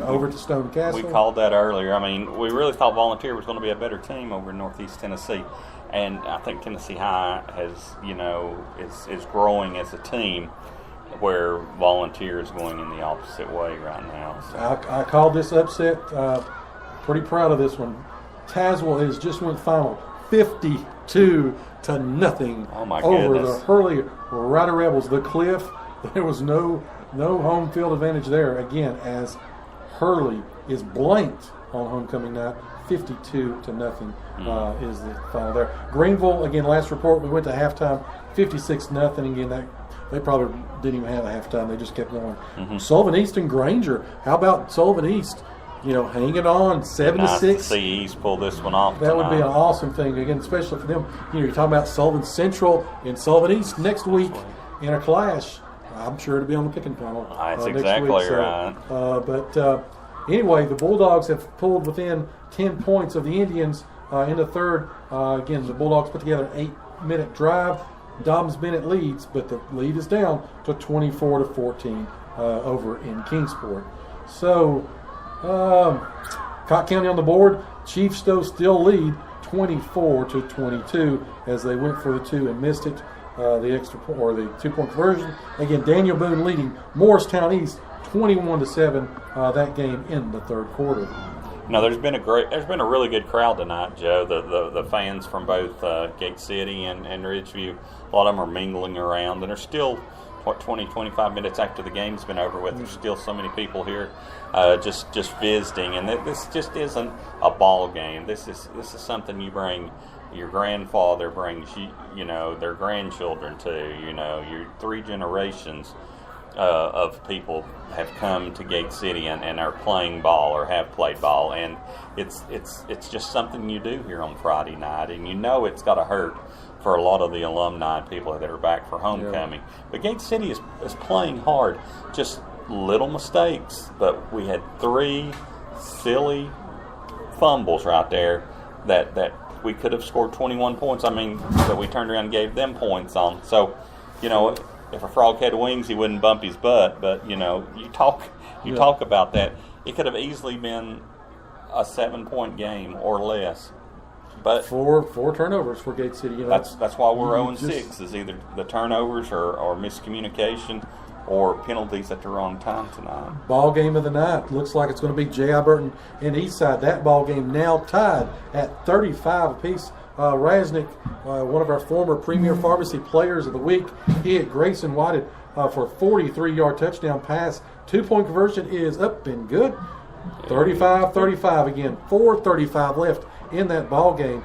over to Stone Castle. We called that earlier. I mean, we really thought Volunteer was going to be a better team over in Northeast Tennessee, and I think Tennessee High is growing as a team, where Volunteer is going in the opposite way right now. So. I called this upset. Pretty proud of this one. Tazewell has just went final 52-0 Oh my over goodness. the Hurley Rider Rebels. The Cliff, there was no home field advantage there. Again, as Hurley is blanked on homecoming night, 52-0 is the final there. Greenville, again, last report, we went to halftime, 56-0. Again, they probably didn't even have a halftime. They just kept going. Sullivan East and Granger. How about Sullivan East? Hanging on 7-6. Nice to see East pull this one off. That would be an awesome thing, again, especially for them. You're talking about Sullivan Central and Sullivan East next week in a clash. I'm sure to be on the picking panel. That's next exactly week, right. But anyway, the Bulldogs have pulled within 10 points of the Indians in the third. Again, the Bulldogs put together an 8-minute drive. Dobbins-Bennett leads, but the lead is down to 24-14 over in Kingsport. So, Cott County on the board. Chiefs, though, still lead 24-22 as they went for the two and missed it. The extra point or the 2-point conversion. Again, Daniel Boone leading Morristown East 21-7. That game in the third quarter. There's been a really good crowd tonight, Joe. The fans from both Gate City and Ridgeview, a lot of them are mingling around, and there's still 20-25 minutes after the game's been over with. There's still so many people here, just visiting, and this just isn't a ball game. This is something you bring. Your grandfather brings their grandchildren to. Your 3 generations of people have come to Gate City and are playing ball or have played ball, and it's just something you do here on Friday night, and it's got to hurt for a lot of the alumni and people that are back for homecoming. Yeah. But Gate City is playing hard, just little mistakes, but we had 3 silly fumbles right there that we could have scored 21 points. That we turned around and gave them points on. So, if a frog had wings, he wouldn't bump his butt. But you talk about that. It could have easily been a 7-point game or less. But four turnovers for Gate City. That's why we're 0-6. Is either the turnovers or miscommunication or penalties at the wrong time tonight. Ball game of the night. Looks like it's going to be J.I. Burton and Eastside. That ball game now tied at 35 apiece. Rasnick, one of our former Premier Pharmacy Players of the Week, he hit Grayson Whited for a 43-yard touchdown pass. 2-point conversion is up and good. 35-35 again. 4:35 left in that ball game.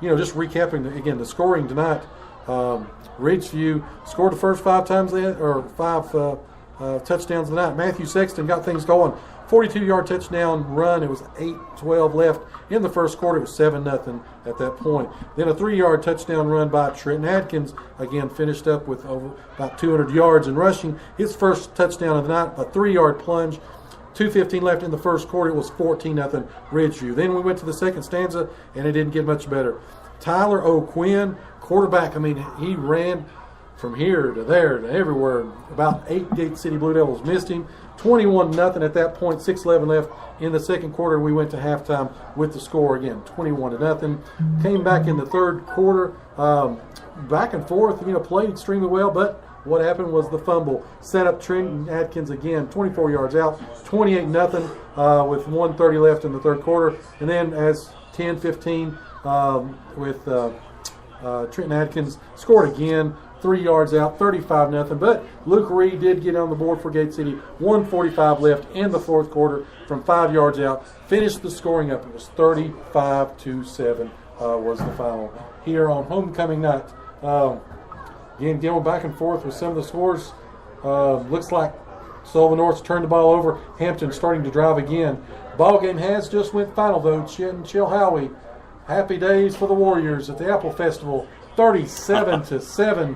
Just recapping the scoring tonight. Ridgeview scored the first 5 times touchdowns of the night. Matthew Sexton got things going. 42-yard touchdown run. It was 8:12 left in the first quarter. It was 7-0 at that point. Then a 3-yard touchdown run by Trenton Adkins. Again, finished up with over about 200 yards in rushing. His first touchdown of the night, a 3-yard plunge. 2:15 left in the first quarter. It was 14-0 Ridgeview. Then we went to the second stanza, and it didn't get much better. Tyler O'Quinn, quarterback, he ran from here to there to everywhere. About 8 Gate City Blue Devils missed him. 21-0 at that point. 6:11 left in the second quarter. We went to halftime with the score again, 21-0. Came back in the third quarter, back and forth. Played extremely well, but what happened was the fumble set up Trenton Adkins again, 24 yards out, 28-0 with 1:30 left in the third quarter. And then as 10-15 with Trenton Adkins scored again, 3 yards out, 35-0. But Luke Reed did get on the board for Gate City. 1:45 left in the fourth quarter from 5 yards out. Finished the scoring up. It was 35-7 was the final here on homecoming night. Again, going back and forth with some of the scores. Looks like Sullivan North's turned the ball over. Hampton starting to drive again. Ball game has just went final though. Chilhowie. Happy days for the Warriors at the Apple Festival. 37-7.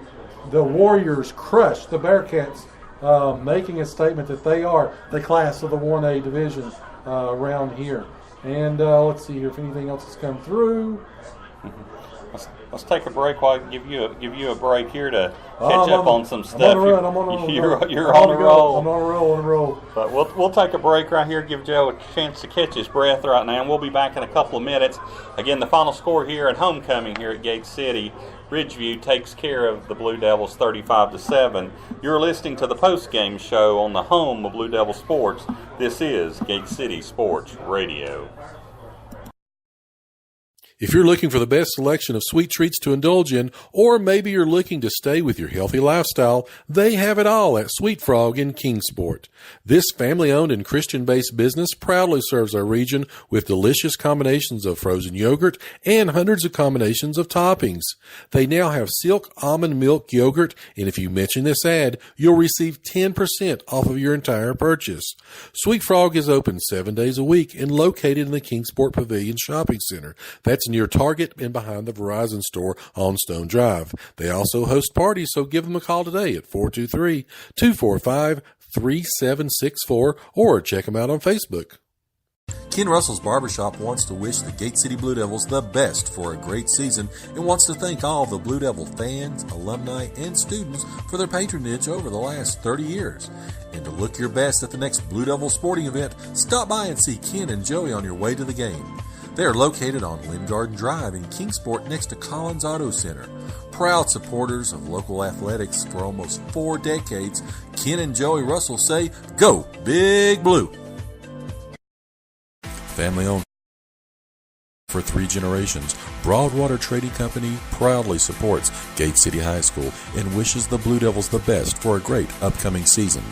The Warriors crushed the Bearcats, making a statement that they are the class of the 1A division around here. And let's see here if anything else has come through. Let's take a break while I give you a break here to catch up on some stuff. I'm on the run. I'm on the You're run. on the roll. I'm on a roll. But we'll take a break right here, give Joe a chance to catch his breath right now, and we'll be back in a couple of minutes. Again, the final score here at homecoming here at Gate City. Ridgeview takes care of the Blue Devils 35-7. You're listening to the post-game show on the home of Blue Devil Sports. This is Gate City Sports Radio. If you're looking for the best selection of sweet treats to indulge in, or maybe you're looking to stay with your healthy lifestyle, they have it all at Sweet Frog in Kingsport. This family-owned and Christian-based business proudly serves our region with delicious combinations of frozen yogurt and hundreds of combinations of toppings. They now have silk almond milk yogurt, and if you mention this ad, you'll receive 10% off of your entire purchase. Sweet Frog is open 7 days a week and located in the Kingsport Pavilion Shopping Center. That's near Target and behind the Verizon store on Stone Drive. They also host parties, so give them a call today at 423-245-3764 or check them out on Facebook. Ken Russell's Barbershop wants to wish the Gate City Blue Devils the best for a great season and wants to thank all of the Blue Devil fans, alumni, and students for their patronage over the last 30 years. And to look your best at the next Blue Devil sporting event, stop by and see Ken and Joey on your way to the game. They are located on Lynn Garden Drive in Kingsport next to Collins Auto Center. Proud supporters of local athletics for almost 4 decades, Ken and Joey Russell say, "Go Big Blue!" Family owned for 3 generations, Broadwater Trading Company proudly supports Gate City High School and wishes the Blue Devils the best for a great upcoming season.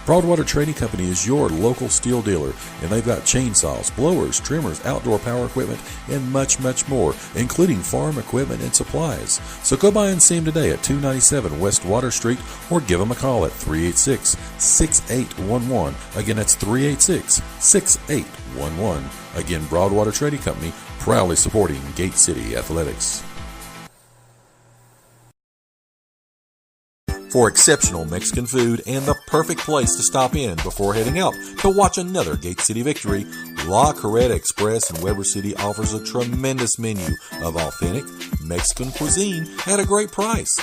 Broadwater Trading Company is your local steel dealer, and they've got chainsaws, blowers, trimmers, outdoor power equipment, and much, much more, including farm equipment and supplies. So go by and see them today at 297 West Water Street or give them a call at 386-6811. Again, that's 386-6811. Again, Broadwater Trading Company, proudly supporting Gate City Athletics. For exceptional Mexican food and the perfect place to stop in before heading out to watch another Gate City victory, La Carreta Express in Weber City offers a tremendous menu of authentic Mexican cuisine at a great price.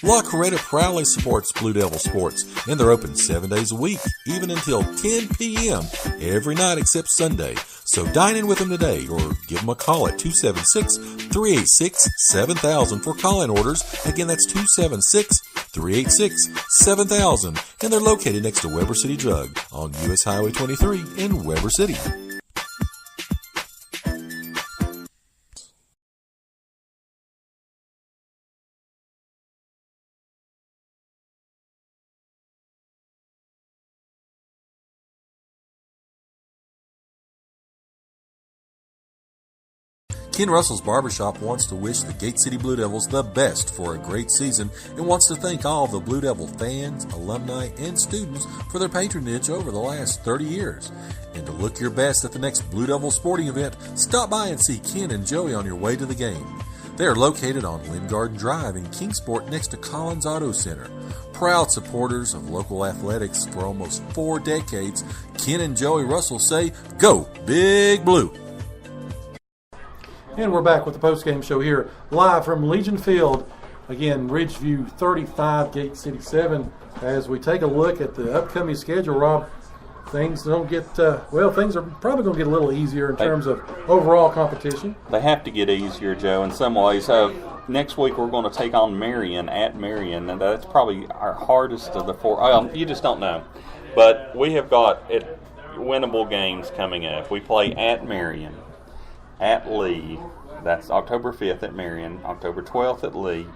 La Carreta proudly supports Blue Devil sports, and they're open 7 days a week, even until 10 p.m. every night except Sunday. So dine in with them today or give them a call at 276-386-7000 for call-in orders. Again, that's 276-386-7000. And they're located next to Weber City Drug on U.S. Highway 23 in Weber City. Ken Russell's Barbershop wants to wish the Gate City Blue Devils the best for a great season and wants to thank all of the Blue Devil fans, alumni, and students for their patronage over the last 30 years. And to look your best at the next Blue Devil sporting event, stop by and see Ken and Joey on your way to the game. They are located on Lynn Garden Drive in Kingsport next to Collins Auto Center. Proud supporters of local athletics for almost 4 decades, Ken and Joey Russell say, "Go Big Blue!" And we're back with the post-game show here, live from Legion Field. Again, Ridgeview 35, Gate City 7. As we take a look at the upcoming schedule, Rob, things don't get, things are probably going to get a little easier in terms of overall competition. They have to get easier, Joe, in some ways. Next week we're going to take on Marion at Marion, and that's probably our hardest of the 4. You just don't know. But we have got winnable games coming up. We play at Marion, at Lee. That's October 5th at Marion, October 12th at Lee.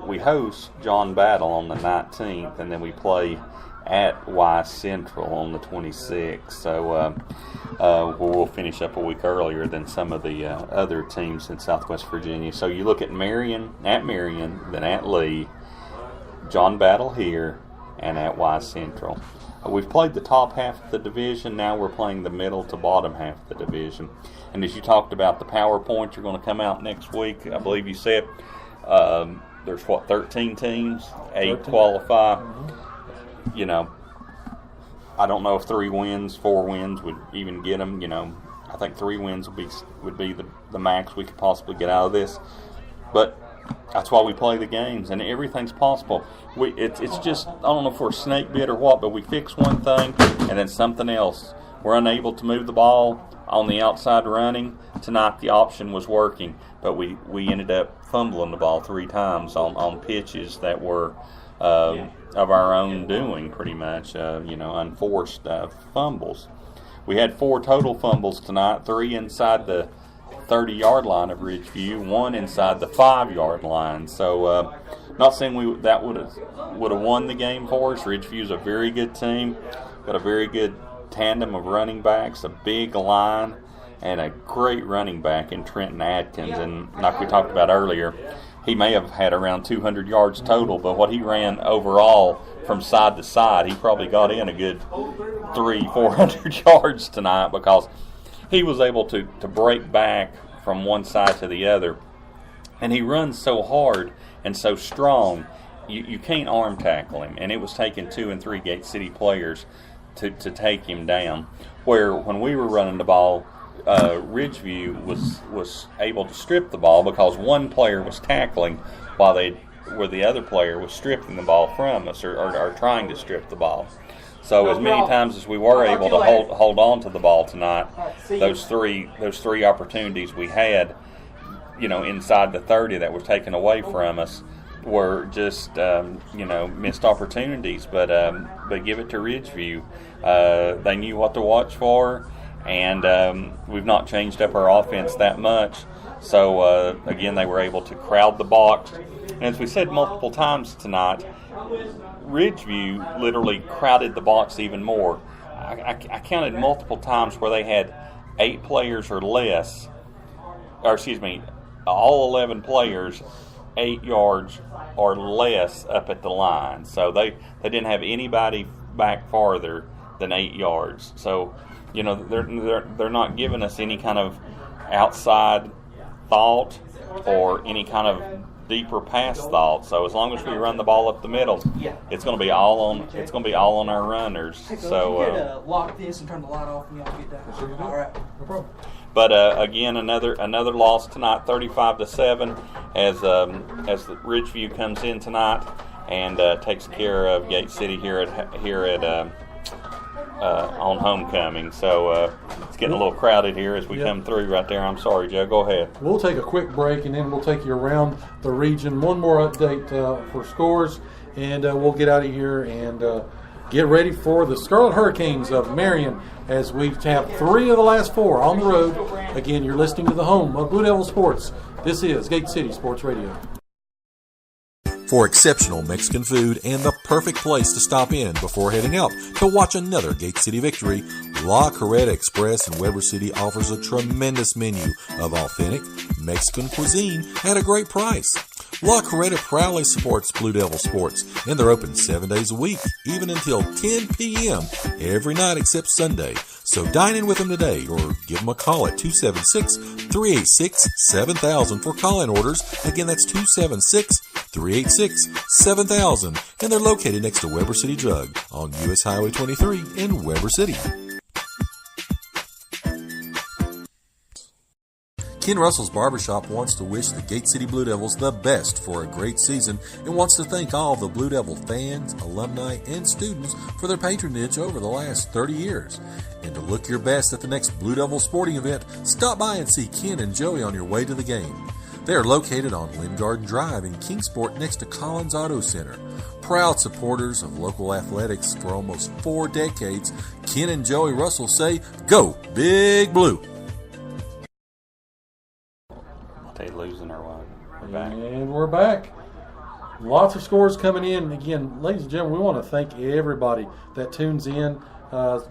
We host John Battle on the 19th, and then we play at Y Central on the 26th. So we'll finish up a week earlier than some of the other teams in Southwest Virginia. So you look at Marion, then at Lee, John Battle here, and at Y Central. We've played the top half of the division. Now we're playing the middle to bottom half of the division. And as you talked about, the PowerPoints are going to come out next week. I believe you said there's 13 teams, 8 qualify. Mm-hmm. You know, I don't know if 4 wins would even get them. You know, I think 3 wins would be the max we could possibly get out of this. But that's why we play the games, and everything's possible. It's just, I don't know if we're snake bit or what, but we fix one thing and then something else. We're unable to move the ball on the outside running. Tonight the option was working, but we ended up fumbling the ball 3 times on pitches that were of our own doing, pretty much, unforced fumbles. We had 4 total fumbles tonight, 3 inside the 30-yard line of Ridgeview, 1 inside the 5-yard line. So, not saying that would have won the game for us. Ridgeview's a very good team, got a very good tandem of running backs, a big line, and a great running back in Trenton Adkins. And like we talked about earlier, he may have had around 200 yards total, but what he ran overall from side to side, he probably got in a good 300-400 yards tonight, because he was able to break back from one side to the other. And he runs so hard and so strong, you can't arm tackle him. And it was taking 2 and 3 Gate City players to take him down. Where when we were running the ball, Ridgeview was able to strip the ball because one player was tackling where the other player was stripping the ball from us or trying to strip the ball. So as many times as we were able to hold on to the ball tonight, those three opportunities we had, inside the 30 that were taken away from us, were just missed opportunities. But give it to Ridgeview. They knew what to watch for, and we've not changed up our offense that much. So again, they were able to crowd the box, and as we said multiple times tonight, Ridgeview literally crowded the box even more. I counted multiple times where they had 8 players or less, all 11 players 8 yards or less up at the line. So they didn't have anybody back farther than 8 yards. So, they're not giving us any kind of outside thought or any kind of deeper pass thought. So as long as we run the ball up the middle, it's going to be all on our runners. So lock this and turn the light off and y'all get down. All right, no problem. But again, another loss tonight, 35-7, as Ridgeview comes in tonight and takes care of Gate City here at on homecoming. So it's getting a little crowded here as we come through right there. I'm sorry, Joe. Go ahead. We'll take a quick break, and then we'll take you around the region. One more update for scores, and we'll get out of here and get ready for the Scarlet Hurricanes of Marion as we have 3 of the last 4 on the road. Again, you're listening to the home of Blue Devil Sports. This is Gate City Sports Radio. For exceptional Mexican food and the perfect place to stop in before heading out to watch another Gate City victory, La Carreta Express in Weber City offers a tremendous menu of authentic Mexican cuisine at a great price. La Carreta proudly supports Blue Devil Sports, and they're open 7 days a week, even until 10 p.m. every night except Sunday. So dine in with them today or give them a call at 276-386-7000 for call-in orders. Again, that's 276-386-7000. And they're located next to Weber City Drug on U.S. Highway 23 in Weber City. Ken Russell's Barbershop wants to wish the Gate City Blue Devils the best for a great season and wants to thank all the Blue Devil fans, alumni, and students for their patronage over the last 30 years. And to look your best at the next Blue Devil sporting event, stop by and see Ken and Joey on your way to the game. They are located on Lynn Garden Drive in Kingsport next to Collins Auto Center. Proud supporters of local athletics for almost 4 decades, Ken and Joey Russell say, "Go Big Blue!" Losing or what? We're back. And we're back. Lots of scores coming in. Again, ladies and gentlemen, we want to thank everybody that tunes in.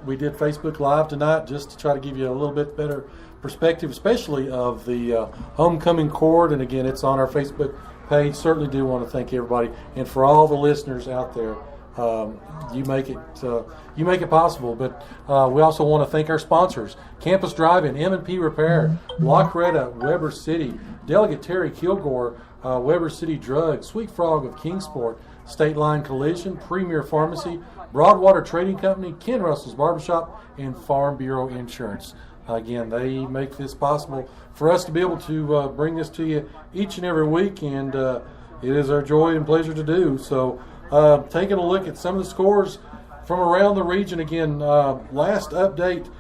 We did Facebook Live tonight just to try to give you a little bit better perspective, especially of the homecoming court. And again, it's on our Facebook page. Certainly do want to thank everybody. And for all the listeners out there, you make it possible. But we also want to thank our sponsors: Campus Drive-In, M&P Repair, La Carreta, Weber City, Delegate Terry Kilgore, Weber City Drug, Sweet Frog of Kingsport, State Line Collision, Premier Pharmacy, Broadwater Trading Company, Ken Russell's Barbershop, and Farm Bureau Insurance. Again, they make this possible for us to be able to bring this to you each and every week, and it is our joy and pleasure to do. So taking a look at some of the scores from around the region again, last update